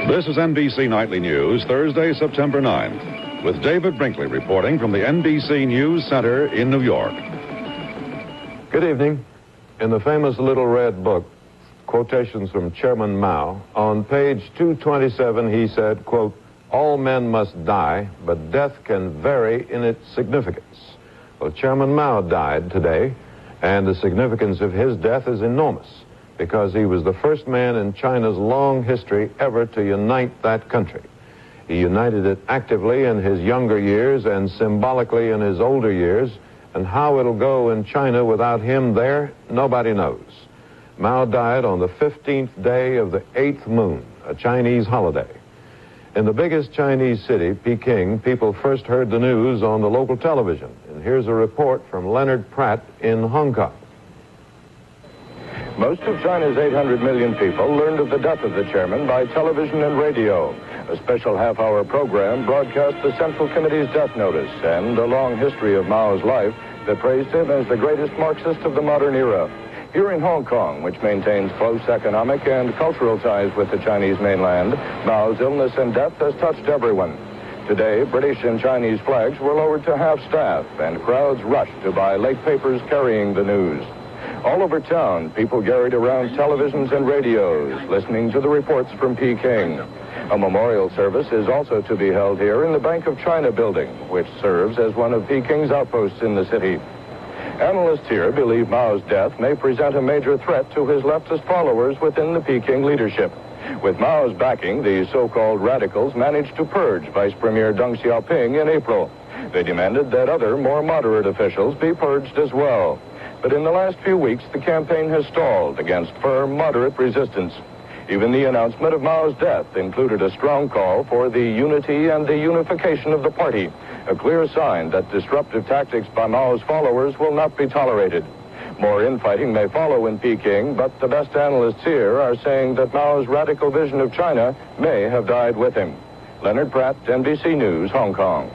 This is NBC Nightly News, Thursday, September 9th, with David Brinkley reporting from the NBC News Center in New York. Good evening. In the famous Little Red Book, Quotations from Chairman Mao, on page 227 he said, quote, "All men must die, but death can vary in its significance." Well, Chairman Mao died today, and the significance of his death is enormous, because he was the first man in China's long history ever to unite that country. He united it actively in his younger years and symbolically in his older years, and how it'll go in China without him there, nobody knows. Mao died on the 15th day of the 8th moon, a Chinese holiday. In the biggest Chinese city, Peking, people first heard the news on the local television. And here's a report from Leonard Pratt in Hong Kong. Most of China's 800 million people learned of the death of the chairman by television and radio. A special half-hour program broadcast the Central Committee's death notice and a long history of Mao's life that praised him as the greatest Marxist of the modern era. Here in Hong Kong, which maintains close economic and cultural ties with the Chinese mainland, Mao's illness and death has touched everyone. Today, British and Chinese flags were lowered to half-staff, and crowds rushed to buy late papers carrying the news. All over town, people gathered around televisions and radios, listening to the reports from Peking. A memorial service is also to be held here in the Bank of China building, which serves as one of Peking's outposts in the city. Analysts here believe Mao's death may present a major threat to his leftist followers within the Peking leadership. With Mao's backing, the so-called radicals managed to purge Vice Premier Deng Xiaoping in April. They demanded that other, more moderate officials be purged as well. But in the last few weeks, the campaign has stalled against firm, moderate resistance. Even the announcement of Mao's death included a strong call for the unity and the unification of the party, a clear sign that disruptive tactics by Mao's followers will not be tolerated. More infighting may follow in Peking, but the best analysts here are saying that Mao's radical vision of China may have died with him. Leonard Pratt, NBC News, Hong Kong.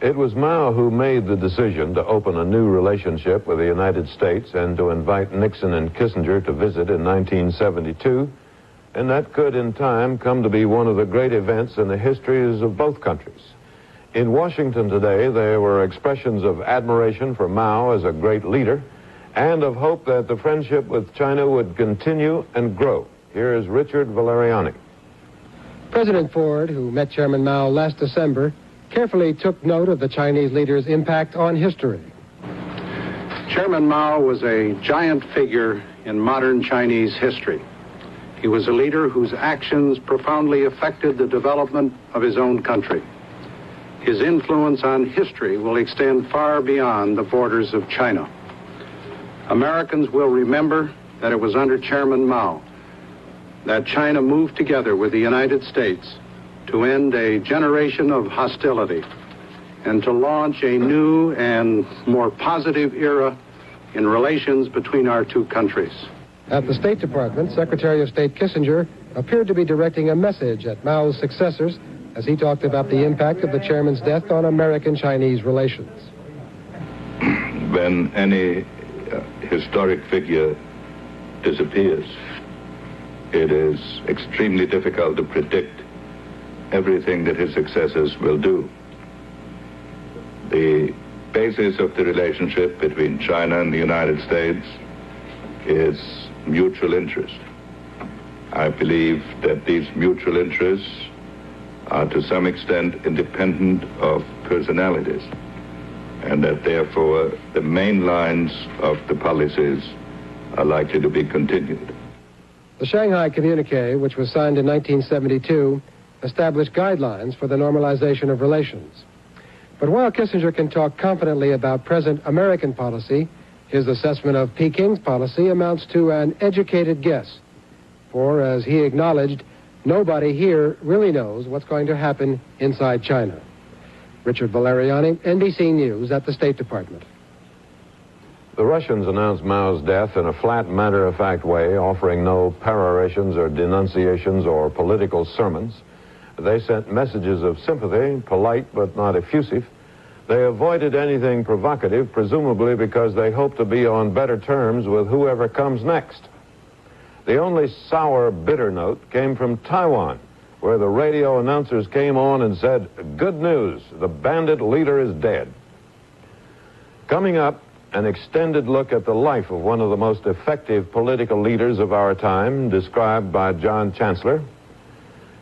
It was Mao who made the decision to open a new relationship with the United States and to invite Nixon and Kissinger to visit in 1972, and that could in time come to be one of the great events in the histories of both countries. In Washington today, there were expressions of admiration for Mao as a great leader and of hope that the friendship with China would continue and grow. Here is Richard Valeriani. President Ford, who met Chairman Mao last December, carefully took note of the Chinese leader's impact on history. Chairman Mao was a giant figure in modern Chinese history. He was a leader whose actions profoundly affected the development of his own country. His influence on history will extend far beyond the borders of China. Americans will remember that it was under Chairman Mao that China moved together with the United States to end a generation of hostility and to launch a new and more positive era in relations between our two countries. At the State Department, Secretary of State Kissinger appeared to be directing a message at Mao's successors as he talked about the impact of the chairman's death on American-Chinese relations. When any historic figure disappears, it is extremely difficult to predict everything that his successors will do. The basis of the relationship between China and the United States is mutual interest. I believe that these mutual interests are to some extent independent of personalities, and that therefore the main lines of the policies are likely to be continued. The Shanghai Communique, which was signed in 1972, established guidelines for the normalization of relations. But while Kissinger can talk confidently about present American policy, his assessment of Peking's policy amounts to an educated guess. For, as he acknowledged, nobody here really knows what's going to happen inside China. Richard Valeriani, NBC News at the State Department. The Russians announced Mao's death in a flat, matter-of-fact way, offering no perorations or denunciations or political sermons. They sent messages of sympathy, polite but not effusive. They avoided anything provocative, presumably because they hoped to be on better terms with whoever comes next. The only sour, bitter note came from Taiwan, where the radio announcers came on and said, "Good news, the bandit leader is dead." Coming up, an extended look at the life of one of the most effective political leaders of our time, described by John Chancellor.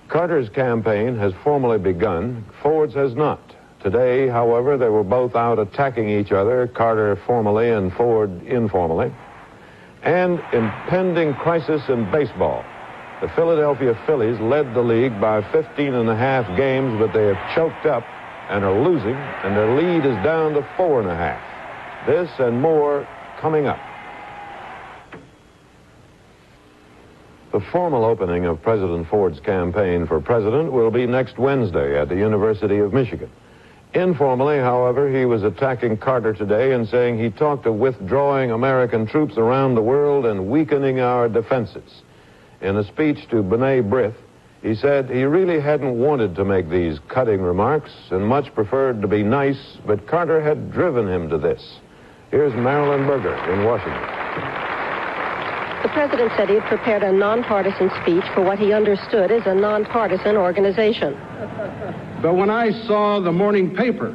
Carter's campaign has formally begun. Ford's has not. Today, however, they were both out attacking each other, Carter formally and Ford informally. And impending crisis in baseball. The Philadelphia Phillies led the league by 15.5 games, but they have choked up and are losing, and their lead is down to 4.5. This and more coming up. The formal opening of President Ford's campaign for president will be next Wednesday at the University of Michigan. Informally, however, he was attacking Carter today and saying he talked of withdrawing American troops around the world and weakening our defenses. In a speech to B'nai B'rith, he said he really hadn't wanted to make these cutting remarks and much preferred to be nice, but Carter had driven him to this. Here's Marilyn Berger in Washington. The president said he had prepared a nonpartisan speech for what he understood as a nonpartisan organization. But when I saw the morning paper,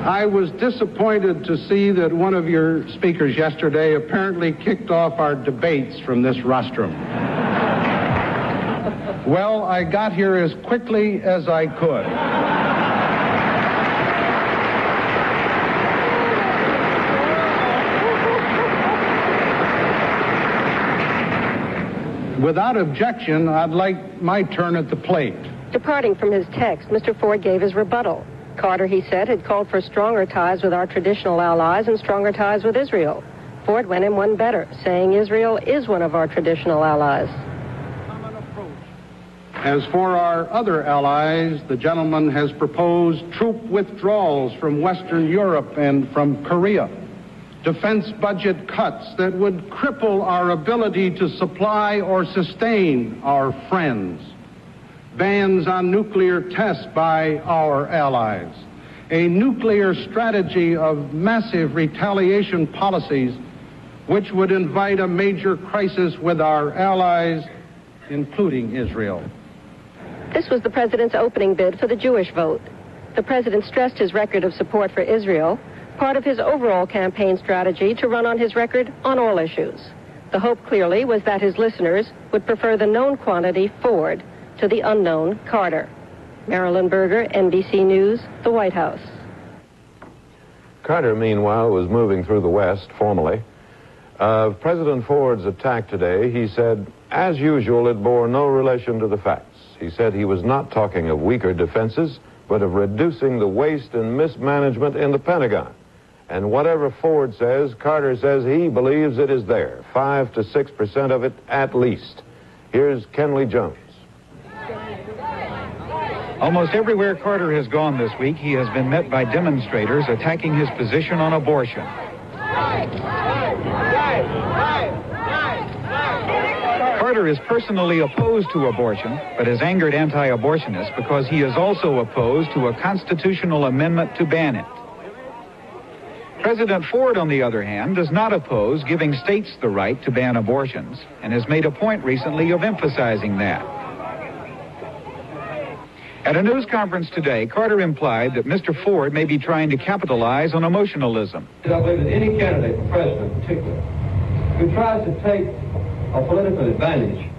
I was disappointed to see that one of your speakers yesterday apparently kicked off our debates from this rostrum. Well, I got here as quickly as I could. Without objection, I'd like my turn at the plate. Departing from his text, Mr. Ford gave his rebuttal. Carter, he said, had called for stronger ties with our traditional allies and stronger ties with Israel. Ford went him one better, saying Israel is one of our traditional allies. As for our other allies, the gentleman has proposed troop withdrawals from Western Europe and from Korea, defense budget cuts that would cripple our ability to supply or sustain our friends, bans on nuclear tests by our allies, a nuclear strategy of massive retaliation policies which would invite a major crisis with our allies, including Israel. This was the president's opening bid for the Jewish vote. The president stressed his record of support for Israel, part of his overall campaign strategy to run on his record on all issues. The hope clearly was that his listeners would prefer the known quantity, Ford, to the unknown, Carter. Marilyn Berger, NBC News, the White House. Carter, meanwhile, was moving through the West formally. Of President Ford's attack today, he said, as usual, it bore no relation to the facts. He said he was not talking of weaker defenses, but of reducing the waste and mismanagement in the Pentagon. And whatever Ford says, Carter says he believes it is there, 5 to 6% of it at least. Here's Kenley Jones. Almost everywhere Carter has gone this week, he has been met by demonstrators attacking his position on abortion. Carter is personally opposed to abortion, but has angered anti-abortionists because he is also opposed to a constitutional amendment to ban it. President Ford, on the other hand, does not oppose giving states the right to ban abortions and has made a point recently of emphasizing that. At a news conference today, Carter implied that Mr. Ford may be trying to capitalize on emotionalism. I believe that any candidate for president in particular who tries to take a political advantage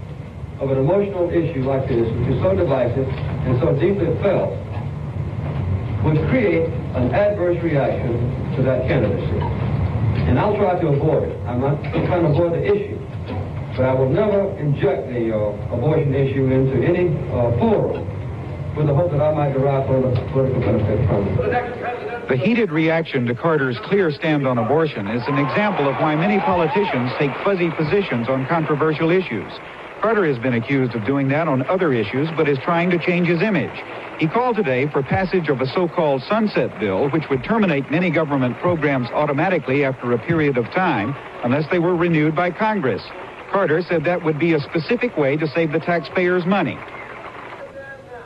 of an emotional issue like this, which is so divisive and so deeply felt, would create an adverse reaction to that candidacy. And I'll try to avoid it. I'm not trying to avoid the issue, but I will never inject the abortion issue into any forum with the hope that I might derive political benefit from it. The heated reaction to Carter's clear stand on abortion is an example of why many politicians take fuzzy positions on controversial issues. Carter has been accused of doing that on other issues, but is trying to change his image. He called today for passage of a so-called sunset bill, which would terminate many government programs automatically after a period of time, unless they were renewed by Congress. Carter said that would be a specific way to save the taxpayers' money.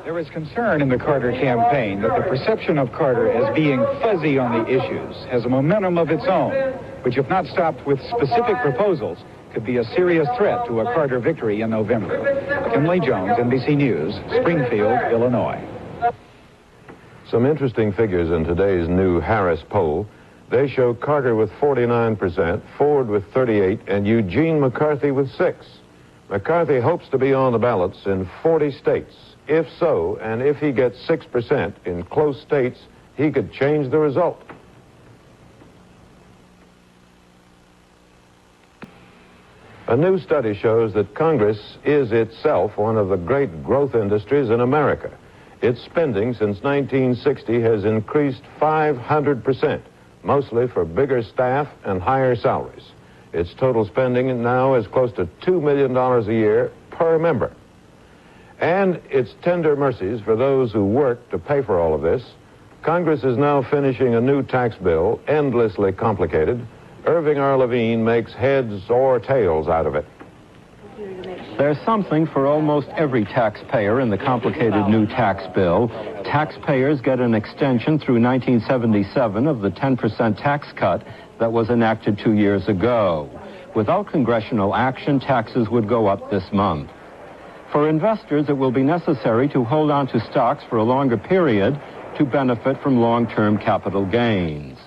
There is concern in the Carter campaign that the perception of Carter as being fuzzy on the issues has a momentum of its own, which, if not stopped with specific proposals, could be a serious threat to a Carter victory in November. Kimberly Jones, NBC News, Springfield, Illinois. Some interesting figures in today's new Harris poll. They show Carter with 49%, Ford with 38%, and Eugene McCarthy with 6%. McCarthy hopes to be on the ballots in 40 states. If so, and if he gets 6% in close states, he could change the result. A new study shows that Congress is itself one of the great growth industries in America. Its spending since 1960 has increased 500%, mostly for bigger staff and higher salaries. Its total spending now is close to $2 million a year per member. And its tender mercies for those who work to pay for all of this. Congress is now finishing a new tax bill, endlessly complicated. Irving R. Levine makes heads or tails out of it. There's something for almost every taxpayer in the complicated new tax bill. Taxpayers get an extension through 1977 of the 10% tax cut that was enacted 2 years ago. Without congressional action, taxes would go up this month. For investors, it will be necessary to hold on to stocks for a longer period to benefit from long-term capital gains.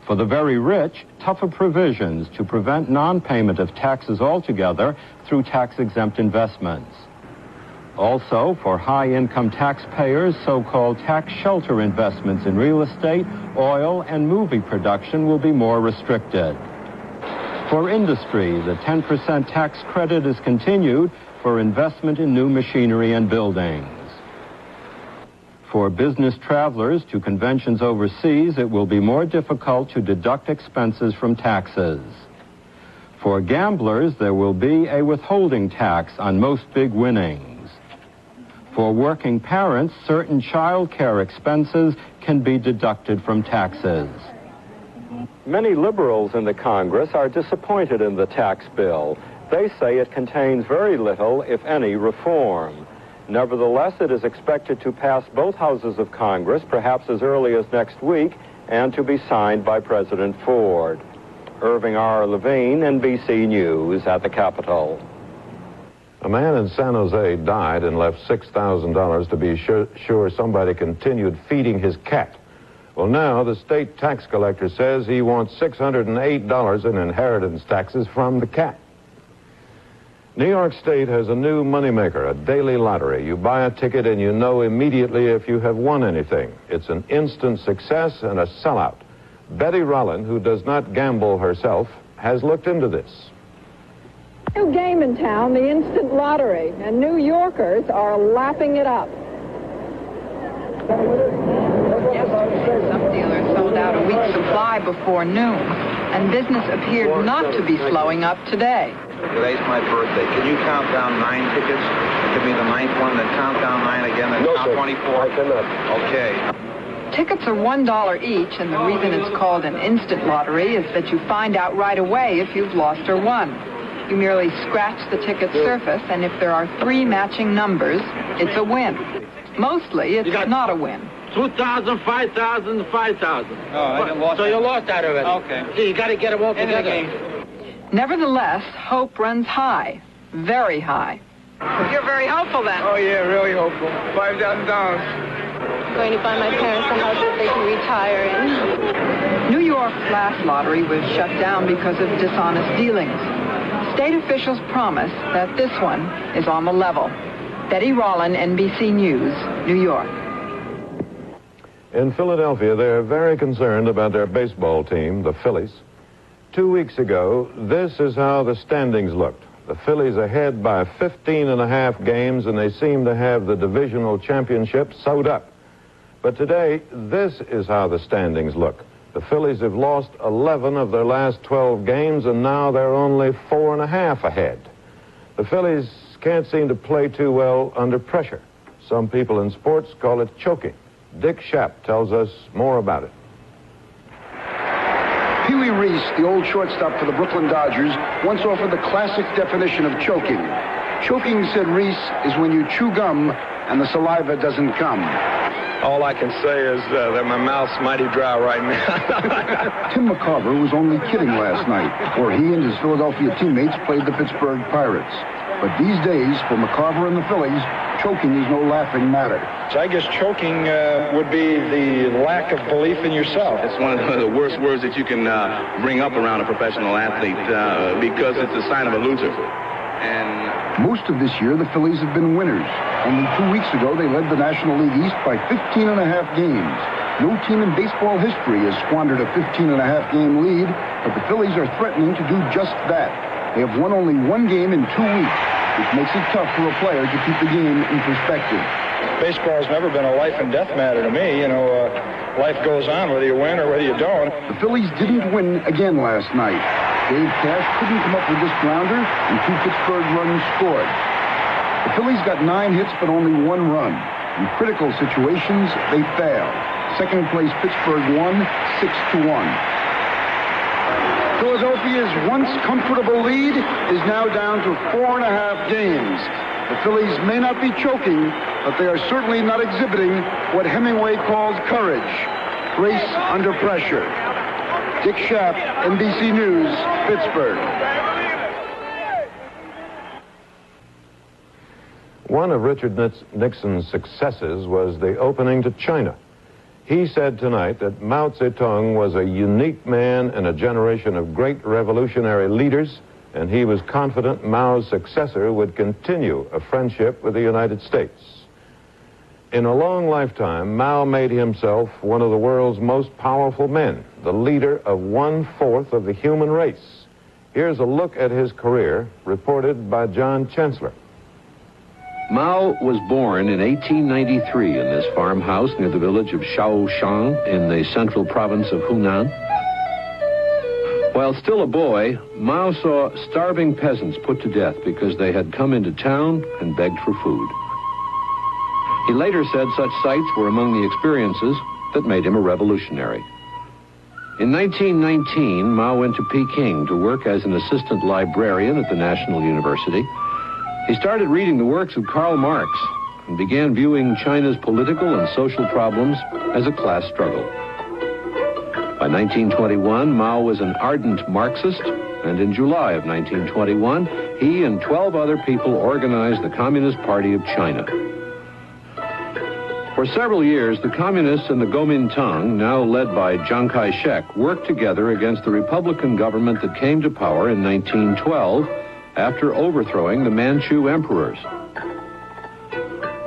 For the very rich, tougher provisions to prevent non-payment of taxes altogether through tax-exempt investments. Also, for high-income taxpayers, so-called tax shelter investments in real estate, oil, and movie production will be more restricted. For industry, the 10% tax credit is continued for investment in new machinery and buildings. For business travelers to conventions overseas, it will be more difficult to deduct expenses from taxes. For gamblers, there will be a withholding tax on most big winnings. For working parents, certain child care expenses can be deducted from taxes. Many liberals in the Congress are disappointed in the tax bill. They say it contains very little, if any, reform. Nevertheless, it is expected to pass both houses of Congress, perhaps as early as next week, and to be signed by President Ford. Irving R. Levine, NBC News, at the Capitol. A man in San Jose died and left $6,000 to be sure somebody continued feeding his cat. Well, now the state tax collector says he wants $608 in inheritance taxes from the cat. New York State has a new moneymaker, a daily lottery. You buy a ticket and you know immediately if you have won anything. It's an instant success and a sellout. Betty Rollin, who does not gamble herself, has looked into this. New game in town, the instant lottery, and New Yorkers are lapping it up. Yesterday, some dealers sold out a week's supply before noon, and business appeared not to be slowing up today. Today's my birthday. Can you count down 9 tickets? Give me the 9th one, then count down 9 again, then count 24? I cannot. Okay. Tickets are $1 each, and the reason it's called an instant lottery is that you find out right away if you've lost or won. You merely scratch the ticket surface, and if there are 3 matching numbers, it's a win. Mostly, it's not a win. 2,000, 5,000, 5,000. Oh, I didn't lost. So you lost that already. Okay. See, you got to get them all together. Nevertheless, hope runs high, very high. You're very hopeful then. Oh, yeah, really hopeful. $5,000. Going to buy my parents a house that they can retire in. New York's last lottery was shut down because of dishonest dealings. State officials promise that this one is on the level. Betty Rollin, NBC News, New York. In Philadelphia, they're very concerned about their baseball team, the Phillies. 2 weeks ago, this is how the standings looked. The Phillies ahead by 15.5 games, and they seem to have the divisional championship sewed up. But today, this is how the standings look. The Phillies have lost 11 of their last 12 games, and now they're only 4.5 ahead. The Phillies can't seem to play too well under pressure. Some people in sports call it choking. Dick Schaap tells us more about it. Pee Wee Reese, the old shortstop for the Brooklyn Dodgers, once offered the classic definition of choking. Choking, said Reese, is when you chew gum and the saliva doesn't come. All I can say is that my mouth's mighty dry right now. Tim McCarver was only kidding last night, where he and his Philadelphia teammates played the Pittsburgh Pirates. But these days, for McCarver and the Phillies, choking is no laughing matter. So I guess choking would be the lack of belief in yourself. It's one of the worst words that you can bring up around a professional athlete because it's a sign of a loser. And most of this year, the Phillies have been winners. Only 2 weeks ago, they led the National League East by 15.5 games. No team in baseball history has squandered a 15.5 game lead, but the Phillies are threatening to do just that. They have won only 1 game in 2 weeks, which makes it tough for a player to keep the game in perspective. Baseball's never been a life and death matter to me. You know, life goes on whether you win or whether you don't. The Phillies didn't win again last night. Dave Cash couldn't come up with this grounder, and 2 Pittsburgh runs scored. The Phillies got 9 hits, but only 1 run. In critical situations, they failed. Second place Pittsburgh won 6-1. Philadelphia's once comfortable lead is now down to 4.5 games. The Phillies may not be choking, but they are certainly not exhibiting what Hemingway calls courage. Grace under pressure. Dick Schaap, NBC News, Pittsburgh. One of Richard Nixon's successes was the opening to China. He said tonight that Mao Zedong was a unique man in a generation of great revolutionary leaders, and he was confident Mao's successor would continue a friendship with the United States. In a long lifetime, Mao made himself one of the world's most powerful men, the leader of 1/4 of the human race. Here's a look at his career, reported by John Chancellor. Mao was born in 1893 in this farmhouse near the village of Shaoshan in the central province of Hunan. While still a boy, Mao saw starving peasants put to death because they had come into town and begged for food. He later said such sights were among the experiences that made him a revolutionary. In 1919, Mao went to Peking to work as an assistant librarian at the National University. He started reading the works of Karl Marx and began viewing China's political and social problems as a class struggle. By 1921, Mao was an ardent Marxist, and in July of 1921, he and 12 other people organized the Communist Party of China. For several years, the Communists and the Kuomintang, now led by Chiang Kai-shek, worked together against the Republican government that came to power in 1912 after overthrowing the Manchu emperors.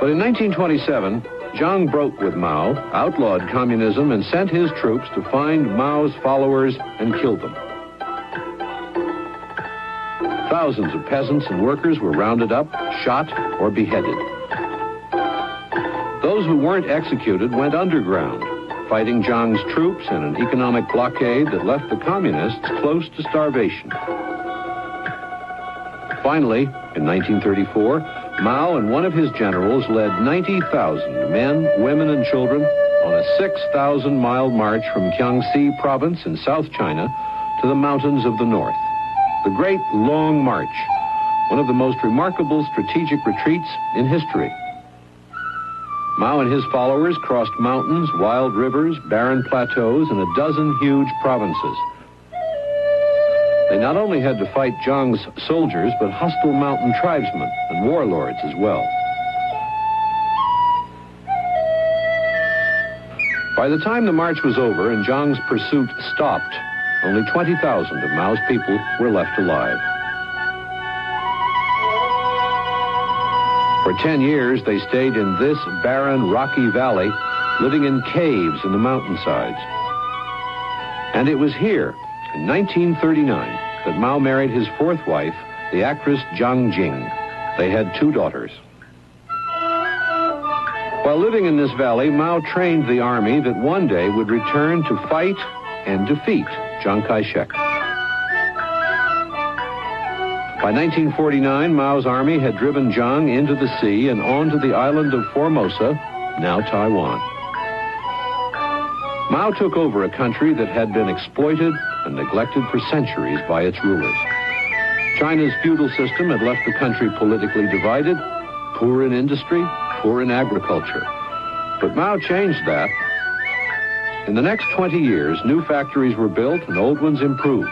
But in 1927, Chiang broke with Mao, outlawed communism, and sent his troops to find Mao's followers and kill them. Thousands of peasants and workers were rounded up, shot, or beheaded. Those who weren't executed went underground, fighting Chiang's troops in an economic blockade that left the communists close to starvation. Finally, in 1934, Mao and one of his generals led 90,000 men, women, and children on a 6,000-mile march from Jiangxi province in South China to the mountains of the north. The Great Long March, one of the most remarkable strategic retreats in history. Mao and his followers crossed mountains, wild rivers, barren plateaus, and a dozen huge provinces. They not only had to fight Chiang's soldiers, but hostile mountain tribesmen and warlords as well. By the time the march was over and Chiang's pursuit stopped, only 20,000 of Mao's people were left alive. For 10 years, they stayed in this barren, rocky valley, living in caves in the mountainsides. And it was here, in 1939, that Mao married his fourth wife, the actress Jiang Jing. They had 2 daughters. While living in this valley, Mao trained the army that one day would return to fight and defeat Chiang Kai-shek. By 1949, Mao's army had driven Chiang into the sea and onto the island of Formosa, now Taiwan. Mao took over a country that had been exploited and neglected for centuries by its rulers. China's feudal system had left the country politically divided, poor in industry, poor in agriculture. But Mao changed that. In the next 20 years, new factories were built and old ones improved.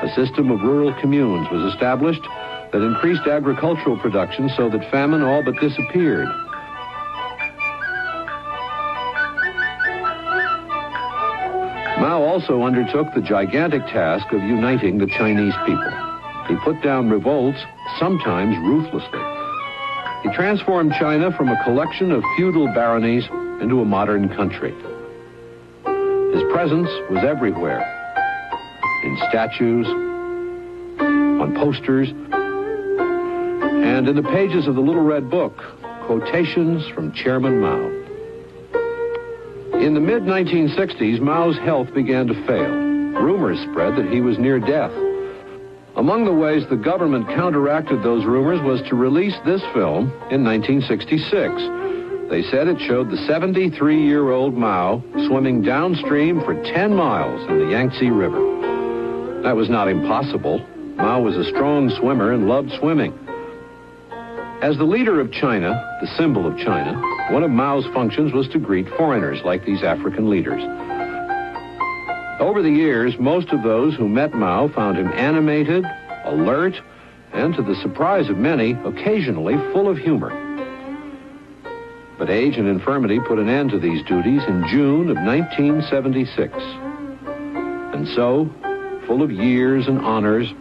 A system of rural communes was established that increased agricultural production so that famine all but disappeared. Mao also undertook the gigantic task of uniting the Chinese people. He put down revolts, sometimes ruthlessly. He transformed China from a collection of feudal baronies into a modern country. His presence was everywhere, in statues, on posters, and in the pages of the Little Red Book, quotations from Chairman Mao. In the mid-1960s, Mao's health began to fail. Rumors spread that he was near death. Among the ways the government counteracted those rumors was to release this film in 1966. They said it showed the 73-year-old Mao swimming downstream for 10 miles in the Yangtze River. That was not impossible. Mao was a strong swimmer and loved swimming. As the leader of China, the symbol of China, one of Mao's functions was to greet foreigners like these African leaders. Over the years, most of those who met Mao found him animated, alert, and to the surprise of many, occasionally full of humor. But age and infirmity put an end to these duties in June of 1976. And so, full of years and honors,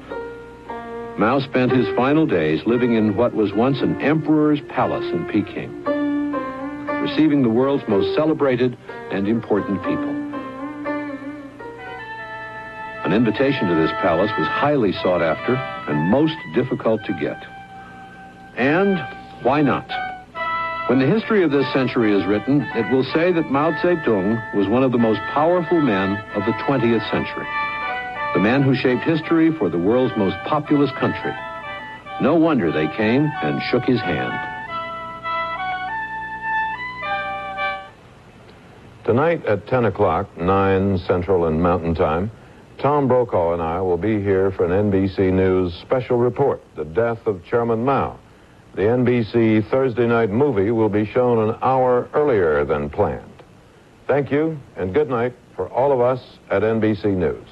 Mao spent his final days living in what was once an emperor's palace in Peking, receiving the world's most celebrated and important people. An invitation to this palace was highly sought after and most difficult to get. And why not? When the history of this century is written, it will say that Mao Zedong was one of the most powerful men of the 20th century. The man who shaped history for the world's most populous country. No wonder they came and shook his hand. Tonight at 10 o'clock, 9 Central and Mountain Time, Tom Brokaw and I will be here for an NBC News special report, The Death of Chairman Mao. The NBC Thursday night movie will be shown an hour earlier than planned. Thank you, and good night for all of us at NBC News.